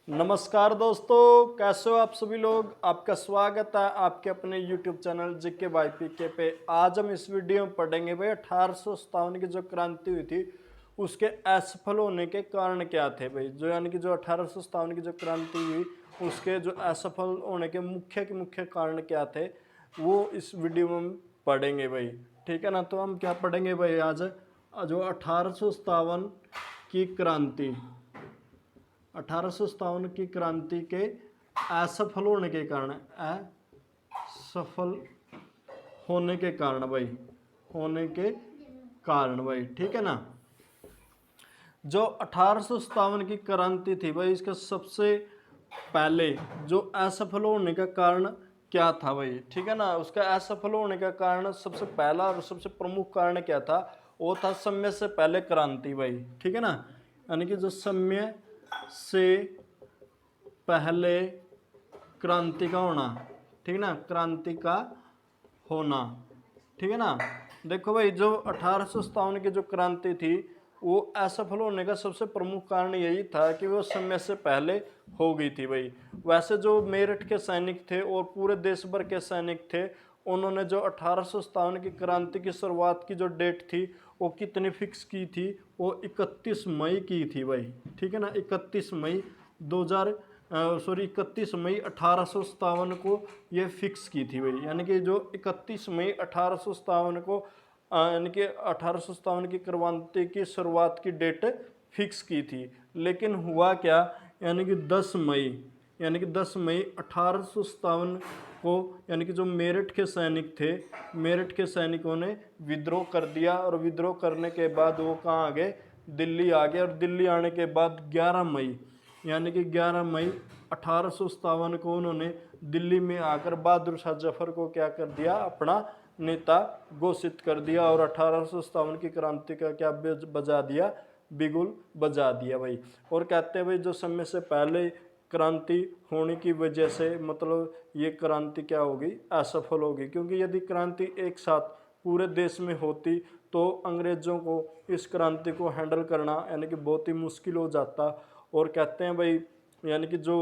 नमस्कार दोस्तों, कैसे हो आप सभी लोग। आपका स्वागत है आपके अपने YouTube चैनल जीके बाय पीके पे। आज हम इस वीडियो में पढ़ेंगे भाई 1857 की जो क्रांति हुई थी उसके असफल होने के कारण क्या थे भाई। जो यानी कि जो 1857 की जो क्रांति हुई उसके जो असफल होने के मुख्य कारण क्या थे वो इस वीडियो में हम पढ़ेंगे भाई। ठीक है ना। तो हम क्या पढ़ेंगे भाई आज जो 1857 की क्रांति 1857 की क्रांति के असफल होने के कारण असफल होने के कारण भाई ठीक है ना। जो 1857 की क्रांति थी भाई इसका सबसे पहले जो असफल होने का कारण क्या था भाई। ठीक है ना। उसका असफल होने का कारण सबसे पहला और सबसे प्रमुख कारण क्या था, वो था समय से पहले क्रांति भाई। ठीक है ना। यानी कि जो समय से पहले क्रांति का होना, ठीक है ना, क्रांति का होना। ठीक है ना। देखो भाई जो 1857 की जो क्रांति थी वो असफल होने का सबसे प्रमुख कारण यही था कि वो समय से पहले हो गई थी भाई। वैसे जो मेरठ के सैनिक थे और पूरे देश भर के सैनिक थे, उन्होंने जो 1857 की क्रांति की शुरुआत की जो डेट थी वो कितनी फिक्स की थी, वो 31 मई की थी भाई। ठीक है ना। 31 मई 1857 को ये फिक्स की थी भाई। यानी कि जो 31 मई 1857 को यानी कि 1857 की क्रांति की शुरुआत की डेट फिक्स की थी। लेकिन हुआ क्या, यानी कि 10 मई 1857 को यानी कि जो मेरठ के सैनिक थे, मेरठ के सैनिकों ने विद्रोह कर दिया और विद्रोह करने के बाद वो कहाँ आ गए, दिल्ली आ गए। और दिल्ली आने के बाद 11 मई यानी कि 11 मई 1857 को उन्होंने दिल्ली में आकर बहादुर शाह जफर को क्या कर दिया, अपना नेता घोषित कर दिया। और 1857 की क्रांति का क्या बजा दिया, बिगुल बजा दिया भाई। और कहते हैं भाई जो समय से पहले क्रांति होने की वजह से मतलब ये क्रांति क्या होगी, असफल होगी। क्योंकि यदि क्रांति एक साथ पूरे देश में होती तो अंग्रेजों को इस क्रांति को हैंडल करना यानी कि बहुत ही मुश्किल हो जाता। और कहते हैं भाई यानी कि जो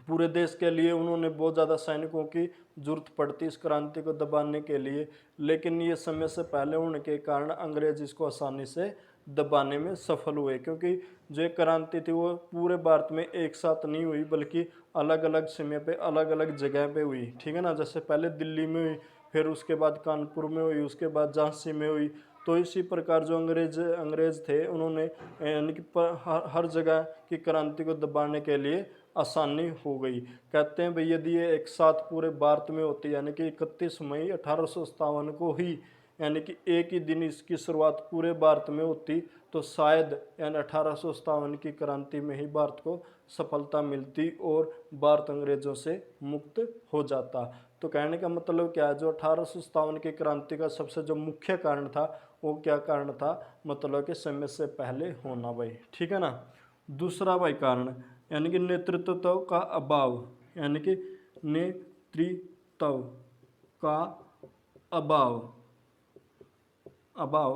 पूरे देश के लिए उन्होंने बहुत ज़्यादा सैनिकों की जरूरत पड़ती इस क्रांति को दबाने के लिए। लेकिन ये समय से पहले होने के कारण अंग्रेज इसको आसानी से दबाने में सफल हुए। क्योंकि जो एक क्रांति थी वो पूरे भारत में एक साथ नहीं हुई बल्कि अलग अलग समय पे अलग अलग जगह पे हुई। ठीक है ना। जैसे पहले दिल्ली में हुई, फिर उसके बाद कानपुर में हुई, उसके बाद झांसी में हुई। तो इसी प्रकार जो अंग्रेज थे उन्होंने यानी कि हर जगह की क्रांति को दबाने के लिए आसानी हो गई। कहते हैं भाई यदि ये एक साथ पूरे भारत में होती यानी कि 31 मई 1857 को ही यानी कि एक ही दिन इसकी शुरुआत पूरे भारत में होती तो शायद यानी 1857 की क्रांति में ही भारत को सफलता मिलती और भारत अंग्रेजों से मुक्त हो जाता। तो कहने का मतलब क्या है, जो 1857 की क्रांति का सबसे जो मुख्य कारण था वो क्या कारण था, मतलब कि समय से पहले होना भाई। ठीक है ना। दूसरा भाई कारण यानी कि नेतृत्व का अभाव, यानी कि नेतृत्व का अभाव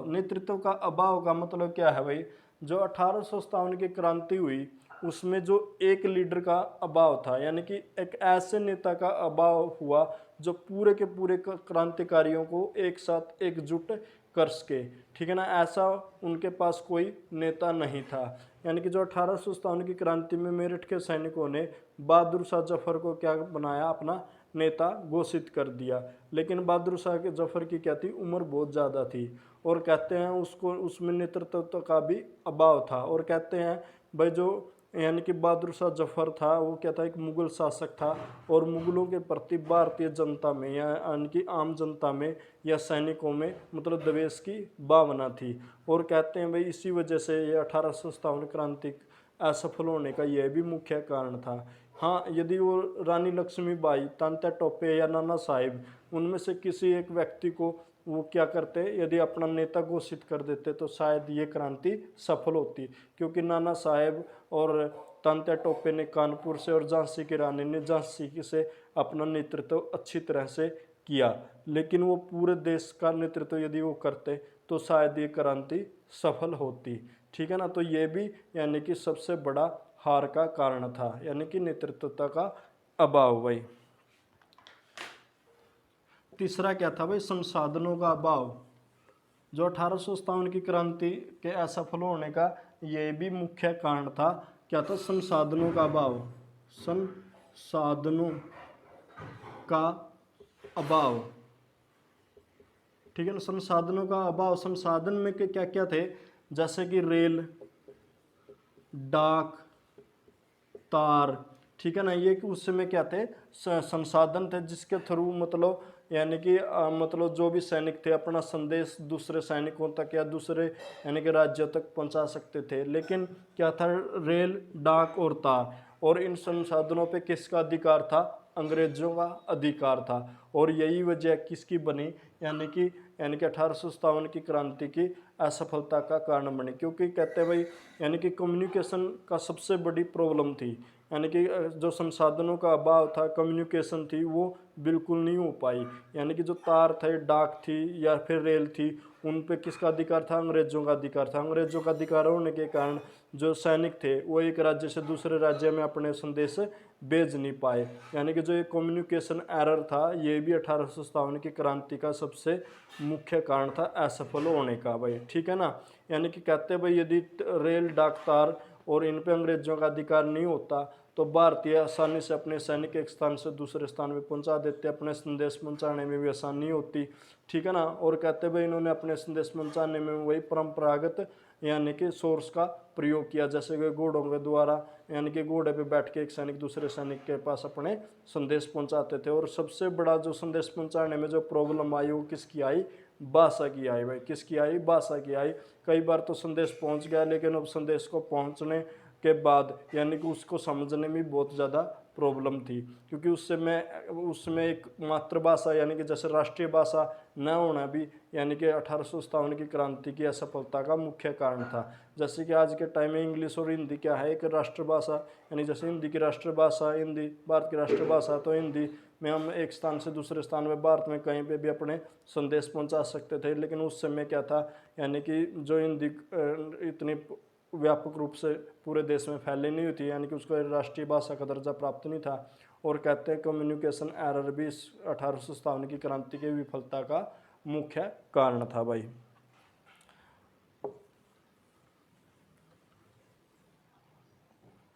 नेतृत्व का अभाव का मतलब क्या है भाई। जो 1857 की क्रांति हुई उसमें जो एक लीडर का अभाव था, यानी कि एक ऐसे नेता का अभाव हुआ जो पूरे के पूरे क्रांतिकारियों को एक साथ एकजुट कर सके। ठीक है ना। ऐसा उनके पास कोई नेता नहीं था। यानी कि जो 1857 की क्रांति में मेरठ के सैनिकों ने बहादुर शाह जफर को क्या बनाया, अपना नेता घोषित कर दिया। लेकिन बहादुर शाह के जफर की क्या थी, उम्र बहुत ज़्यादा थी। और कहते हैं उसको उसमें नेतृत्व का भी अभाव था। और कहते हैं भाई जो यानी कि बहादुर शाह जफर था वो क्या था, एक मुगल शासक था। और मुगलों के प्रति भारतीय जनता में या यानी कि आम जनता में या सैनिकों में मतलब द्वेष की भावना थी। और कहते हैं भाई इसी वजह से ये 1857 क्रांति असफल होने का यह भी मुख्य कारण था। हाँ, यदि वो रानी लक्ष्मीबाई, तात्या टोपे या नाना साहेब उनमें से किसी एक व्यक्ति को वो क्या करते, यदि अपना नेता घोषित कर देते तो शायद ये क्रांति सफल होती। क्योंकि नाना साहेब और तात्या टोपे ने कानपुर से और झांसी की रानी ने झांसी से अपना नेतृत्व अच्छी तरह से किया। लेकिन वो पूरे देश का नेतृत्व यदि वो करते तो शायद ये क्रांति सफल होती। ठीक है ना। तो ये भी यानी कि सबसे बड़ा हार का कारण था, यानी कि नेतृत्वता का अभाव भाई। तीसरा क्या था भाई, संसाधनों का अभाव। जो 1857 की क्रांति के असफल होने का ये भी मुख्य कारण था। क्या था, संसाधनों का अभाव। संसाधनों का अभाव, ठीक है ना। संसाधनों का अभाव, संसाधन में के क्या क्या थे, जैसे कि रेल, डाक, तार, ठीक है ना। ये कि उस समय क्या थे, संसाधन थे जिसके थ्रू मतलब यानी कि मतलब जो भी सैनिक थे अपना संदेश दूसरे सैनिकों तक या दूसरे यानी कि राज्यों तक पहुंचा सकते थे। लेकिन क्या था, रेल, डाक और तार, और इन संसाधनों पे किसका अधिकार था, अंग्रेजों का अधिकार था। और यही वजह किसकी बनी, यानी कि 1857 की क्रांति की असफलता का कारण बनी। क्योंकि कहते हैं भाई, यानी कि कम्युनिकेशन का सबसे बड़ी प्रॉब्लम थी, यानी कि जो संसाधनों का अभाव था, कम्युनिकेशन थी वो बिल्कुल नहीं हो पाई। यानी कि जो तार थे, डाक थी या फिर रेल थी, उन पे किसका अधिकार था, अंग्रेजों का अधिकार था। अंग्रेजों का अधिकार होने के कारण जो सैनिक थे वो एक राज्य से दूसरे राज्य में अपने संदेश भेज नहीं पाए। यानी कि जो ये कम्युनिकेशन एरर था, ये भी 1857 की क्रांति का सबसे मुख्य कारण था असफल होने का भाई, ठीक है ना। यानी कि कहते हैं भाई, यदि रेल, डाक, तार और इन पे अंग्रेजों का अधिकार नहीं होता तो भारतीय आसानी से अपने सैनिक एक स्थान से दूसरे स्थान में पहुंचा देते, अपने संदेश पहुंचाने में भी आसानी होती, ठीक है ना। और कहते भाई, इन्होंने अपने संदेश पहुंचाने में वही परंपरागत यानी कि सोर्स का प्रयोग किया, जैसे कि घोड़ों के द्वारा, यानी कि घोड़े पे बैठ के एक सैनिक दूसरे सैनिक के पास अपने संदेश पहुंचाते थे। और सबसे बड़ा जो संदेश पहुंचाने में जो प्रॉब्लम आई वो किसकी आई, भाषा की आई भाई। किसकी आई, भाषा की आई। कई बार तो संदेश पहुंच गया, लेकिन अब संदेश को पहुंचने के बाद यानी कि उसको समझने में बहुत ज़्यादा प्रॉब्लम थी, क्योंकि उसमें एक मातृभाषा यानी कि जैसे राष्ट्रीय भाषा न होना भी यानी कि 1857 की क्रांति की असफलता का मुख्य कारण था। जैसे कि आज के टाइम में इंग्लिश और हिंदी क्या है, एक राष्ट्रभाषा, यानी जैसे हिंदी की राष्ट्रभाषा हिंदी, भारत की राष्ट्रभाषा तो हिंदी में हम एक स्थान से दूसरे स्थान में भारत में कहीं पे भी अपने संदेश पहुंचा सकते थे। लेकिन उस समय क्या था, यानी कि जो हिंदी इतनी व्यापक रूप से पूरे देश में फैली नहीं हुई थी, यानी कि उसको राष्ट्रीय भाषा का दर्जा प्राप्त नहीं था। और कहते हैं कम्युनिकेशन एरर भी इस 1857 की क्रांति की विफलता का मुख्य कारण था भाई।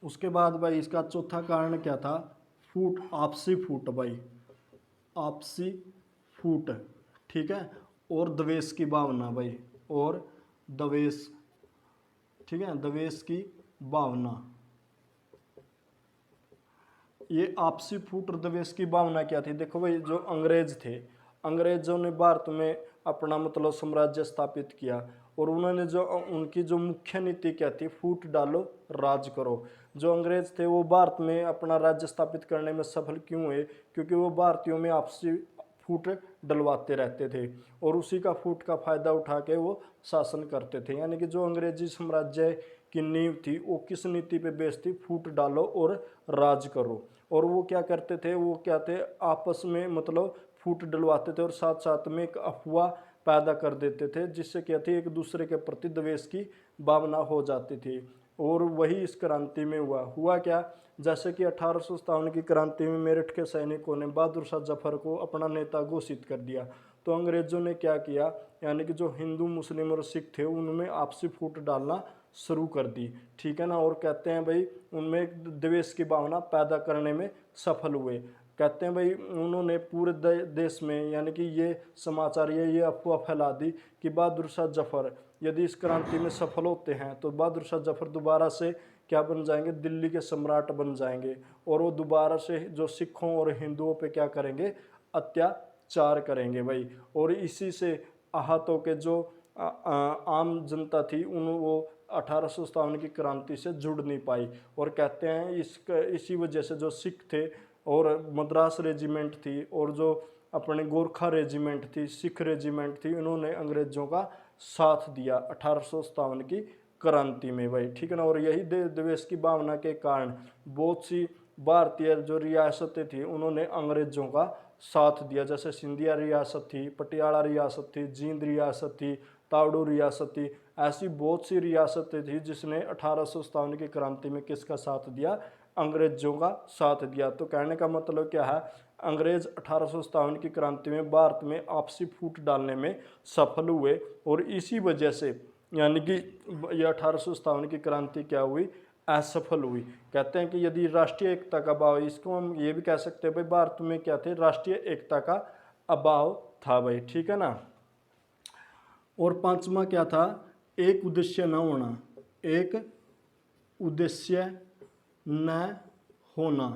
उसके बाद भाई इसका चौथा कारण क्या था, फूट, आपसी फूट भाई, आपसी फूट, ठीक है। और द्वेष की भावना भाई, और द्वेष, ठीक है, द्वेष की भावना। ये आपसी फूट और द्वेष की भावना क्या थी, देखो भाई, जो अंग्रेज थे, अंग्रेजों ने भारत में अपना मतलब साम्राज्य स्थापित किया, और उन्होंने जो उनकी जो मुख्य नीति क्या थी, फूट डालो राज करो। जो अंग्रेज थे वो भारत में अपना राज्य स्थापित करने में सफल क्यों हुए, क्योंकि वो भारतीयों में आपसी फूट डलवाते रहते थे, और उसी का फूट का फायदा उठा के वो शासन करते थे। यानी कि जो अंग्रेजी साम्राज्य की नींव थी वो किस नीति पे बेस्ड थी, फूट डालो और राज करो। और वो क्या करते थे, वो क्या थे, आपस में मतलब फूट डलवाते थे और साथ साथ में एक अफवाह पैदा कर देते थे, जिससे क्या थी, एक दूसरे के प्रति द्वेष की भावना हो जाती थी। और वही इस क्रांति में हुआ क्या, जैसे कि 1857 की क्रांति में मेरठ के सैनिकों ने बहादुर शाह जफर को अपना नेता घोषित कर दिया। तो अंग्रेजों ने क्या किया, यानी कि जो हिंदू, मुस्लिम और सिख थे उनमें आपसी फूट डालना शुरू कर दी, ठीक है ना। और कहते हैं भाई, उनमें एक द्वेष की भावना पैदा करने में सफल हुए। कहते हैं भाई, उन्होंने पूरे देश में यानी कि ये समाचार, ये अफवाह फैला दी कि बहादुर शाह जफर यदि इस क्रांति में सफल होते हैं तो बहादुर शाह जफर दोबारा से क्या बन जाएंगे, दिल्ली के सम्राट बन जाएंगे, और वो दोबारा से जो सिखों और हिंदुओं पे क्या करेंगे, अत्याचार करेंगे भाई। और इसी से आहत होकर जो आम जनता थी वो 1857 की क्रांति से जुड़ नहीं पाई। और कहते हैं इसी वजह से जो सिख थे और मद्रास रेजिमेंट थी और जो अपने गोरखा रेजिमेंट थी, सिख रेजिमेंट थी, इन्होंने अंग्रेजों का साथ दिया 1857 की क्रांति में भाई, ठीक है ना। और यही द्वेष की भावना के कारण बहुत सी भारतीय जो रियासतें थी उन्होंने अंग्रेजों का साथ दिया, जैसे सिंधिया रियासत थी, पटियाला रियासत थी, जींद रियासत थी, ताड़ो रियासत थी। ऐसी बहुत सी रियासतें थी जिसने 1857 की क्रांति में किसका साथ दिया, अंग्रेजों का साथ दिया। तो कहने का मतलब क्या है, अंग्रेज 1857 की क्रांति में भारत में आपसी फूट डालने में सफल हुए और इसी वजह से यानी कि यह 1857 की क्रांति क्या हुई, असफल हुई। कहते हैं कि यदि राष्ट्रीय एकता का अभाव, इसको हम ये भी कह सकते हैं भाई भारत में क्या थे, राष्ट्रीय एकता का अभाव था भाई, ठीक है ना। और पांचवा क्या था, एक उद्देश्य न होना, एक उद्देश्य न होना,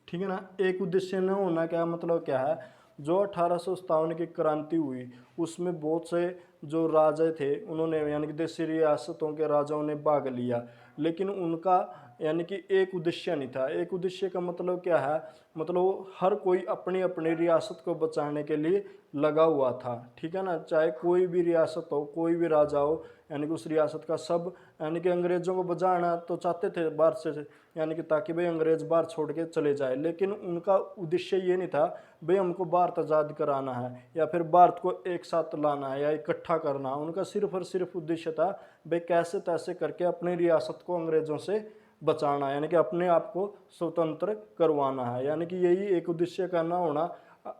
ठीक है ना। एक उद्देश्य न होना क्या मतलब क्या है, जो 1857 की क्रांति हुई उसमें बहुत से जो राजा थे उन्होंने यानी कि देशी रियासतों के राजाओं ने भाग लिया, लेकिन उनका यानी कि एक उद्देश्य नहीं था। एक उद्देश्य का मतलब क्या है, मतलब हर कोई अपनी अपनी रियासत को बचाने के लिए लगा हुआ था, ठीक है ना। चाहे कोई भी रियासत हो, कोई भी राजा हो, यानी कि उस रियासत का सब यानी कि अंग्रेजों को बचाना तो चाहते थे बाहर से, यानी कि ताकि भाई अंग्रेज बाहर छोड़ के चले जाए, लेकिन उनका उद्देश्य ये नहीं था भाई हमको भारत आज़ाद कराना है या फिर भारत को एक साथ लाना है या इकट्ठा करना। उनका सिर्फ और सिर्फ उद्देश्य था भाई कैसे तैसे करके अपनी रियासत को अंग्रेजों से बचाना, यानी कि अपने आप को स्वतंत्र करवाना है। यानी कि यही एक उद्देश्य का न होना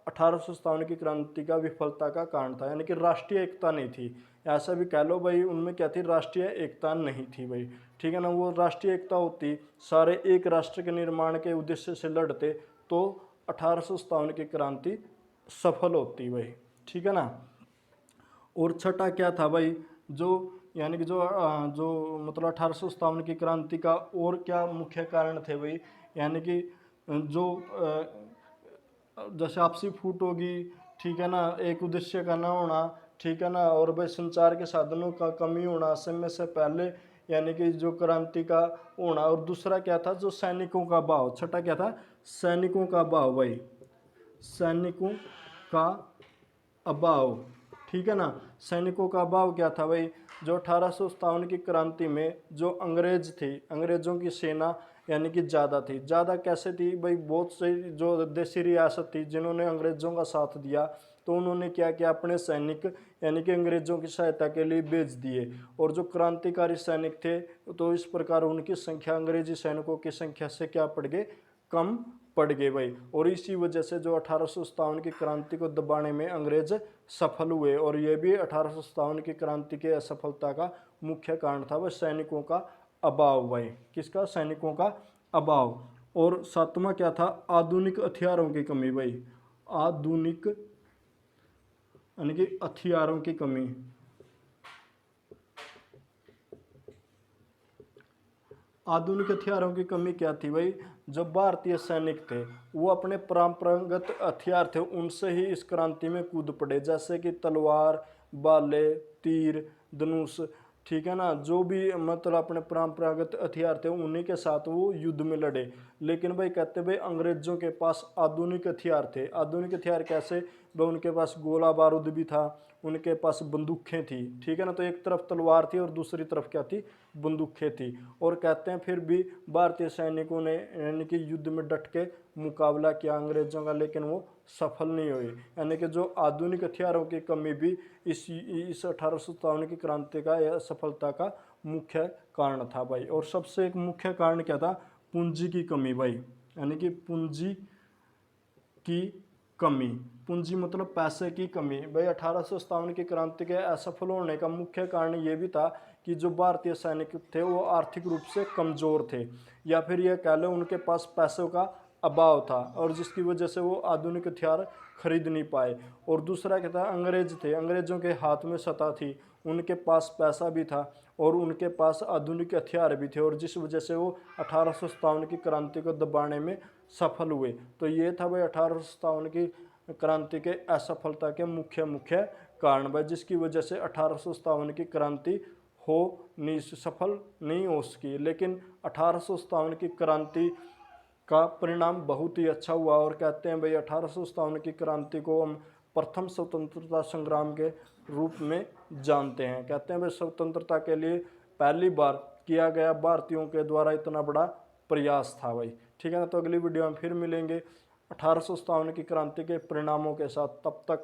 1857 की क्रांति का विफलता का कारण था, यानी कि राष्ट्रीय एकता नहीं थी। ऐसा भी कह लो भाई, उनमें क्या थी, राष्ट्रीय एकता नहीं थी भाई, ठीक है ना। वो राष्ट्रीय एकता होती, सारे एक राष्ट्र के निर्माण के उद्देश्य से लड़ते, तो 1857 की क्रांति सफल होती भाई, ठीक है ना। और छठा क्या था भाई, जो यानी कि जो मतलब 1857 की क्रांति का और क्या मुख्य कारण थे भाई, यानी कि जो जैसे आपसी फूट होगी, ठीक है ना, एक उद्देश्य का ना होना, ठीक है ना, और भाई संचार के साधनों का कमी होना समय से पहले, यानी कि जो क्रांति का होना। और दूसरा क्या था, जो सैनिकों का अभाव, छठा क्या था, सैनिकों का अभाव भाई, सैनिकों का अभाव, ठीक है ना। सैनिकों का अभाव क्या था भाई, जो 1857 की क्रांति में जो अंग्रेज थे, अंग्रेजों की सेना यानी कि ज़्यादा थी। ज़्यादा कैसे थी भाई, बहुत से जो देशी रियासत थी जिन्होंने अंग्रेजों का साथ दिया, तो उन्होंने क्या किया, अपने सैनिक यानी कि अंग्रेजों की सहायता के लिए भेज दिए। और जो क्रांतिकारी सैनिक थे तो इस प्रकार उनकी संख्या अंग्रेजी सैनिकों की संख्या से क्या पड़ गए, कम पड़ गए भाई। और इसी वजह से जो 1857 की क्रांति को दबाने में अंग्रेज सफल हुए, और ये भी 1857 की क्रांति के असफलता का मुख्य कारण था वह सैनिकों का अभाव भाई, किसका, सैनिकों का अभाव। और सातवां क्या था, आधुनिक हथियारों की कमी भाई, आधुनिक यानी कि हथियारों की कमी। आधुनिक हथियारों की कमी क्या थी भाई, जो भारतीय सैनिक थे वो अपने परंपरागत हथियार थे उनसे ही इस क्रांति में कूद पड़े, जैसे कि तलवार, भाले, तीर, धनुष, ठीक है ना। जो भी मतलब अपने परंपरागत हथियार थे उन्हीं के साथ वो युद्ध में लड़े। लेकिन भाई कहते भाई अंग्रेजों के पास आधुनिक हथियार थे। आधुनिक हथियार कैसे भाई, उनके पास गोला बारूद भी था, उनके पास बंदूकें थी, ठीक है ना। तो एक तरफ तलवार थी और दूसरी तरफ क्या थी, बंदूकें थी। और कहते हैं फिर भी भारतीय सैनिकों ने यानी कि युद्ध में डट के मुकाबला किया अंग्रेजों का, लेकिन वो सफल नहीं हुए। यानी कि जो आधुनिक हथियारों की कमी भी इस 1857 की क्रांति का या सफलता का मुख्य कारण था भाई। और सबसे एक मुख्य कारण क्या था, पूंजी की कमी भाई, यानी कि पूंजी की कमी। पूंजी मतलब पैसे की कमी भाई। 1857 की क्रांति के असफल होने का मुख्य कारण ये भी था कि जो भारतीय सैनिक थे वो आर्थिक रूप से कमज़ोर थे, या फिर यह कह लो उनके पास पैसों का अभाव था, और जिसकी वजह से वो आधुनिक हथियार खरीद नहीं पाए। और दूसरा क्या था, अंग्रेज थे, अंग्रेजों के हाथ में सत्ता थी, उनके पास पैसा भी था और उनके पास आधुनिक हथियार भी थे, और जिस वजह से वो 1857 की क्रांति को दबाने में सफल हुए। तो ये था भाई 1857 की क्रांति के असफलता के मुख्य कारण भाई, जिसकी वजह से 1857 की क्रांति सफल नहीं हो सकी। लेकिन 1857 की क्रांति का परिणाम बहुत ही अच्छा हुआ, और कहते हैं भाई 1857 की क्रांति को हम प्रथम स्वतंत्रता संग्राम के रूप में जानते हैं। कहते हैं भाई स्वतंत्रता के लिए पहली बार किया गया भारतीयों के द्वारा इतना बड़ा प्रयास था भाई, ठीक है ना। तो अगली वीडियो में फिर मिलेंगे 1857 की क्रांति के परिणामों के साथ, तब तक